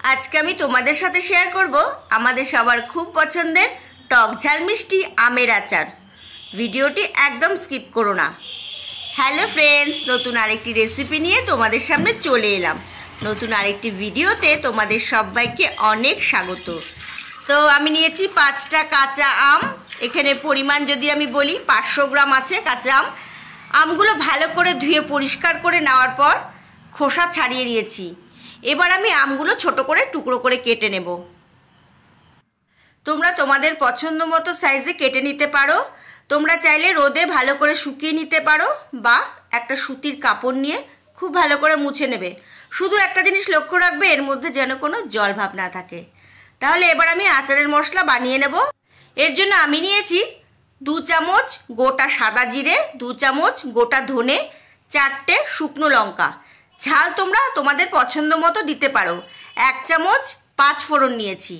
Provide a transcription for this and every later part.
আজকে আমি তোমাদের সাথে শেয়ার করব আমাদের সবার খুব পছন্দের টক ঝাল মিষ্টি আমের আচার। ভিডিওটি একদম স্কিপ করো না। হ্যালো ফ্রেন্ডস, নতুন আরেকটি রেসিপি নিয়ে তোমাদের সামনে চলে এলাম। নতুন আরেকটি ভিডিওতে তোমাদের সবাইকে অনেক স্বাগত। তো আমি নিয়েছি 5টা কাঁচা আম। এখানে পরিমাণ যদি আমি বলি 500 গ্রাম আছে কাঁচা আম। আমগুলো ভালো করে ধুয়ে পরিষ্কার করে নেওয়ার পর খোসা ছাড়িয়ে নিয়েছি। এবার আমি আমগুলো ছোট করে টুকরো করে কেটে নেব। তোমরা তোমাদের পছন্দ মতো সাইজে কেটে নিতে পারো। তোমরা চাইলে রোদে ভালো করে শুকিয়ে নিতে পারো বা একটা সুতির কাপড় নিয়ে খুব ভালো করে মুছে নেবে। শুধু একটা জিনিস লক্ষ্য রাখবে, এর মধ্যে যেন কোনো জল ভাব না থাকে। তাহলে এবার আমি আচারের মশলা বানিয়ে নেব। এর জন্য আমি নিয়েছি 2 চামচ গোটা সাদা জিরে, 2 চামচ গোটা ধনে, 4টে শুকনো লঙ্কা। ঝাল তোমরা তোমাদের পছন্দ মতো দিতে পারো। 1 চামচ 5 ফোড়ন নিয়েছি।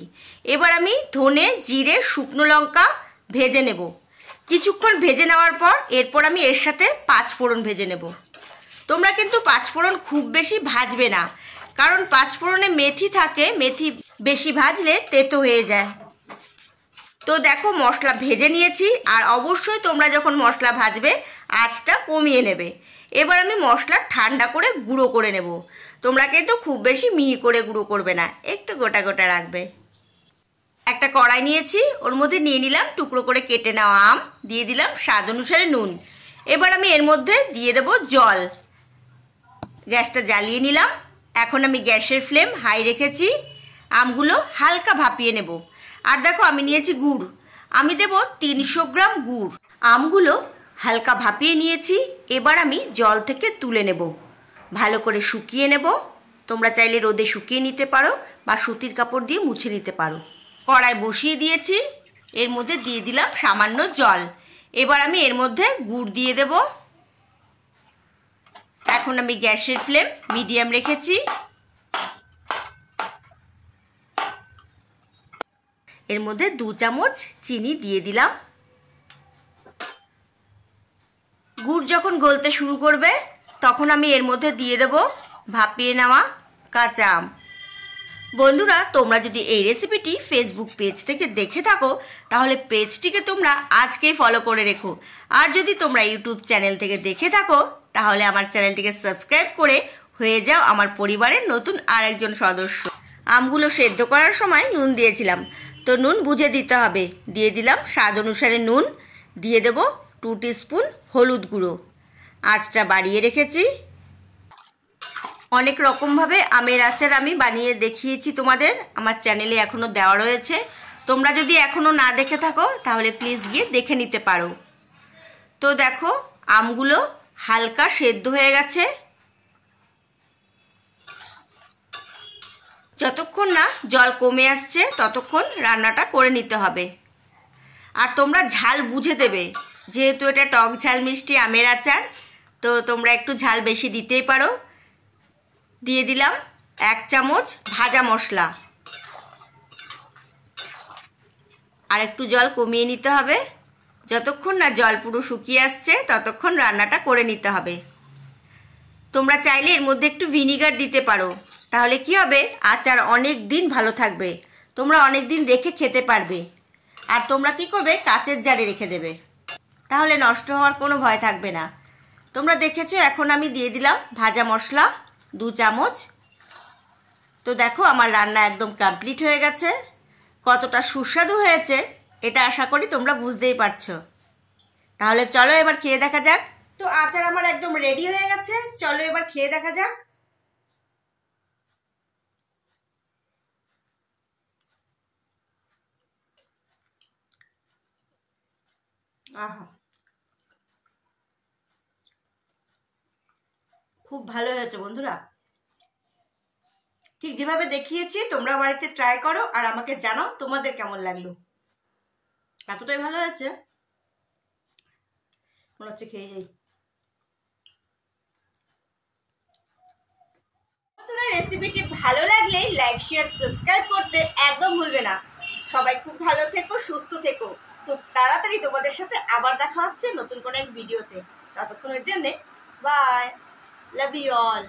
এবার আমি ধনে, জিরে, শুকনো লঙ্কা ভেজে নেব। কিছুক্ষণ ভেজে নেওয়ার পর এরপর আমি এর সাথে 5 ফোড়ন ভেজে নেব। তোমরা কিন্তু 5 ফোড়ন খুব বেশি ভাজবে না, কারণ 5 ফোড়নে মেথি থাকে, মেথি বেশি ভাজলে তেতো হয়ে যায়। তো দেখো মশলা ভেজে নিয়েছি। আর অবশ্যই তোমরা যখন মশলা ভাজবে আঁচটা কমিয়ে নেবে। এবার আমি মশলা ঠান্ডা করে গুঁড়ো করে নেব। তোমরা কিন্তু খুব বেশি মিহি করে গুঁড়ো করবে না, একটু গোটা গোটা রাখবে। একটা কড়াই নিয়েছি, ওর মধ্যে নিয়ে নিলাম টুকরো করে কেটে নেওয়া আম, দিয়ে দিলাম স্বাদ অনুসারে নুন। এবার আমি এর মধ্যে দিয়ে দেব জল। গ্যাসটা জ্বালিয়ে নিলাম। এখন আমি গ্যাসের ফ্লেম হাই রেখেছি। আমগুলো হালকা ভাপিয়ে নেব। আর দেখো আমি নিয়েছি গুড়, আমি দেব 300 গ্রাম গুড়। আমগুলো হালকা ভাপিয়ে নিয়েছি। এবার আমি জল থেকে তুলে নেব, ভালো করে শুকিয়ে নেব। তোমরা চাইলে রোদে শুকিয়ে নিতে পারো বা সুতির কাপড় দিয়ে মুছে নিতে পারো। কড়াই বসিয়ে দিয়েছি, এর মধ্যে দিয়ে দিলাম সামান্য জল। এবার আমি এর মধ্যে গুড় দিয়ে দেব। এখন আমি গ্যাসের ফ্লেম মিডিয়াম রেখেছি। এর মধ্যে 2 চামচ চিনি দিয়ে দিলাম। গুড় যখন গলতে শুরু করবে তখন আমি এর মধ্যে দিয়ে দেব ভাপিয়ে নেওয়া কাঁচা আম। বন্ধুরা, তোমরা যদি এই রেসিপিটি ফেসবুক পেজ থেকে দেখে থাকো তাহলে পেজটিকে তোমরা আজকেই ফলো করে রেখো। আর যদি তোমরা ইউটিউব চ্যানেল থেকে দেখে থাকো তাহলে আমার চ্যানেলটিকে সাবস্ক্রাইব করে হয়ে যাও আমার পরিবারের নতুন আরেকজন সদস্য। আমগুলো সেদ্ধ করার সময় নুন দিয়েছিলাম, তো নুন বুঝে দিতে হবে। দিয়ে দিলাম স্বাদ অনুসারে নুন। দিয়ে দেব 2 টিস্পুন হলুদ গুঁড়ো। আঁচটা বাড়িয়ে রেখেছি। অনেক রকমভাবে আমের আচার আমি বানিয়ে দেখিয়েছি তোমাদের, আমার চ্যানেলে এখনও দেওয়া রয়েছে। তোমরা যদি এখনও না দেখে থাকো তাহলে প্লিজ গিয়ে দেখে নিতে পারো। তো দেখো আমগুলো হালকা সেদ্ধ হয়ে গেছে। যতক্ষণ না জল কমে আসছে ততক্ষণ রান্নাটা করে নিতে হবে। আর তোমরা ঝাল বুঝে দেবে, যেহেতু এটা টক ঝাল মিষ্টি আমের আচার, তো তোমরা একটু ঝাল বেশি দিতেই পারো। দিয়ে দিলাম 1 চামচ ভাজা মশলা। আর একটু জল কমিয়ে নিতে হবে। যতক্ষণ না জল পুরো শুকিয়ে আসছে ততক্ষণ রান্নাটা করে নিতে হবে। তোমরা চাইলে এর মধ্যে একটু ভিনিগার দিতে পারো, তাহলে কি হবে আচার অনেক দিন ভালো থাকবে, তোমরা অনেক দিন রেখে খেতে পারবে। আর তোমরা কি করবে, কাচের জারে রেখে দেবে, তাহলে নষ্ট হওয়ার কোনো ভয় থাকবে না। তোমরা দেখেছো এখন আমি দিয়ে দিলাম ভাজা মশলা 2 চামচ। তো দেখো আমার রান্না একদম কমপ্লিট হয়ে গেছে। কতটা সুস্বাদু হয়েছে এটা আশা করি তোমরা বুঝতেই পারছো। তাহলে চলো এবার খেয়ে দেখা যাক। তো আচার আমার একদম রেডি হয়ে গেছে, চলো এবার খেয়ে দেখা যাক। আহা, খুব ভালো হয়েছে বন্ধুরা। ঠিক যেভাবে দেখিয়েছি তোমরা বাড়িতে ট্রাই করো আর আমাকে জানাও তোমাদের কেমন লাগলো। এতটাই ভালো হয়েছে মনে হচ্ছে খেয়ে যাই। রেসিপিটি ভালো লাগলে লাইক, শেয়ার, সাবস্ক্রাইব করতে একদম ভুলবে না। সবাই খুব ভালো থেকো, সুস্থ থেকো। খুব তাড়াতাড়ি তোমাদের সাথে আবার দেখা হচ্ছে নতুন কোনো এক ভিডিওতে। ততক্ষণের জন্য বাই, লাভ ইউ অল।